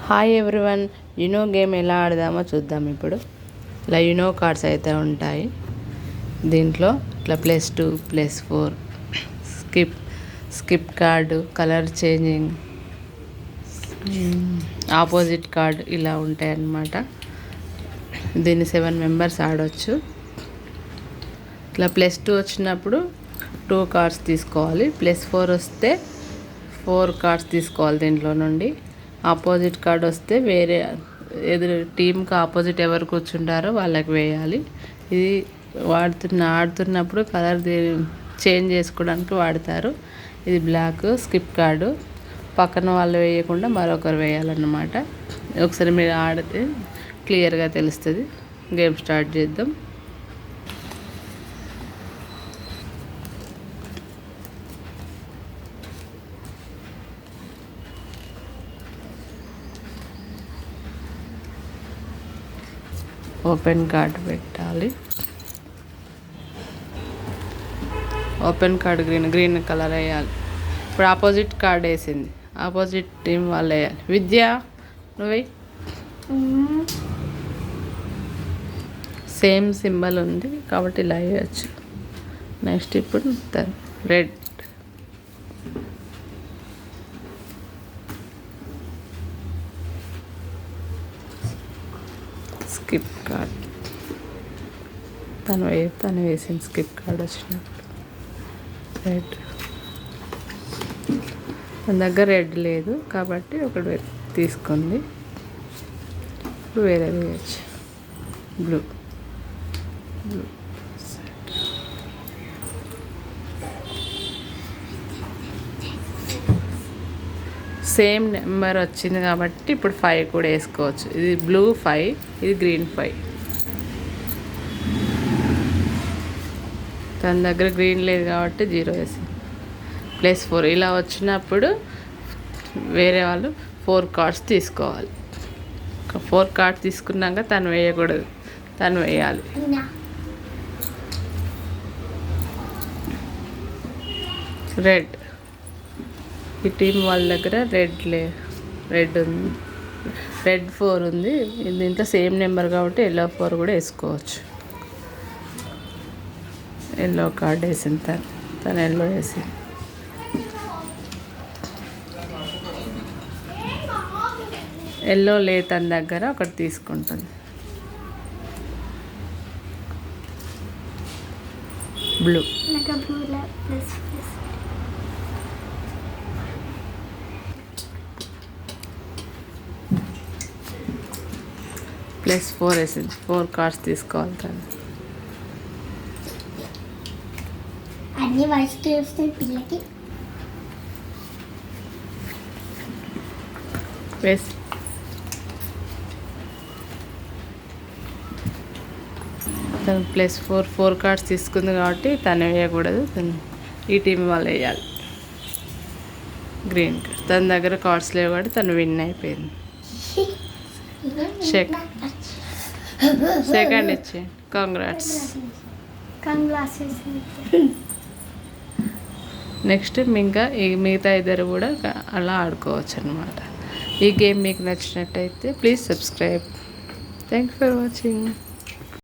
Hi everyone, you know game ఎలా ఆడదామో చూద్దాం. ఇప్పుడు ఇలా యునో కార్డ్స్ అయితే ఉంటాయి. దీంట్లో ఇట్లా +2 +4 skip card, colour changing, opposite card ఇలా ఉంటాయి అన్నమాట. దీన్ని 7 మెంబర్స్ ఆడవచ్చు. ఇట్లా +2 వచ్చినప్పుడు 2 కార్డ్స్ తీసుకోవాలి. +4 వస్తే 4 కార్డ్స్ తీసుకోవాలి. దీంట్లో నుండి ఆపోజిట్ కార్డ్ వస్తే వేరే ఎదురు టీంకి ఆపోజిట్ ఎవరు కూర్చుంటారో వాళ్ళకి వేయాలి. ఇది ఆడుతున్నప్పుడు కలర్ చేంజ్ చేసుకోవడానికి వాడతారు. ఇది బ్లాక్ స్కిప్ కార్డు. పక్కన వాళ్ళు వేయకుండా మరొకరు వేయాలన్నమాట. ఒకసారి మీరు ఆడితే క్లియర్గా తెలుస్తుంది. గేమ్ స్టార్ట్ చేద్దాం. ఓపెన్ కార్డ్ పెట్టాలి. ఓపెన్ కార్డ్ గ్రీన్ కలర్ వేయాలి. ఇప్పుడు ఆపోజిట్ కార్డ్ వేసింది. ఆపోజిట్ టీం వాళ్ళు వేయాలి. విద్య నువ్వే సేమ్ సింబల్ ఉంది కాబట్టి ఇలా వేయచ్చు. నెక్స్ట్ ఇప్పుడు రెడ్ స్కిప్ కార్డ్ తను వేసింది. స్కిప్ కార్డ్ వచ్చినప్పుడు రెడ్, మన దగ్గర రెడ్ లేదు కాబట్టి ఒకటి తీసుకుంది. ఇప్పుడు వేరే వేయచ్చు. బ్లూ సేమ్ నెంబర్ వచ్చింది కాబట్టి ఇప్పుడు 5 కూడా వేసుకోవచ్చు. ఇది బ్లూ 5, ఇది గ్రీన్ 5. తన దగ్గర గ్రీన్ లేదు కాబట్టి 0 వేసింది. +4 ఇలా వచ్చినప్పుడు వేరే వాళ్ళు 4 కార్డ్స్ తీసుకోవాలి. 4 కార్డ్స్ తీసుకున్నాక తను వేయకూడదు, తను వేయాలి. రెడ్, ఈ టీం వాళ్ళ దగ్గర రెడ్ ఉంది. రెడ్ 4 ఉంది. దీంట్లో సేమ్ నెంబర్ కాబట్టి ఎల్లో 4 కూడా వేసుకోవచ్చు. ఎల్లో కార్డ్ వేసింది. తను ఎల్లో వేసింది. ఎల్లో లే తన దగ్గర ఒకటి తీసుకుంటుంది. బ్లూ +4 వేసింది. 4 కార్డ్స్ తీసుకోవాలి. తను అన్ని వయసుకి వస్తాయి పిల్లకి. వేసి తను +4 కార్డ్స్ తీసుకుంది కాబట్టి తను వేయకూడదు. తను ఈ టీం వాళ్ళు వేయాలి. గ్రీన్ కార్డ్ తన దగ్గర కార్డ్స్ లేవు కాబట్టి తను విన్ అయిపోయింది. సెకండ్ ఇచ్చేయండి. కంగ్రాట్స్. నెక్స్ట్ ఇంకా మిగతా ఇద్దరు కూడా అలా ఆడుకోవచ్చు అన్నమాట. ఈ గేమ్ మీకు నచ్చినట్టయితే please subscribe. Thank you for watching.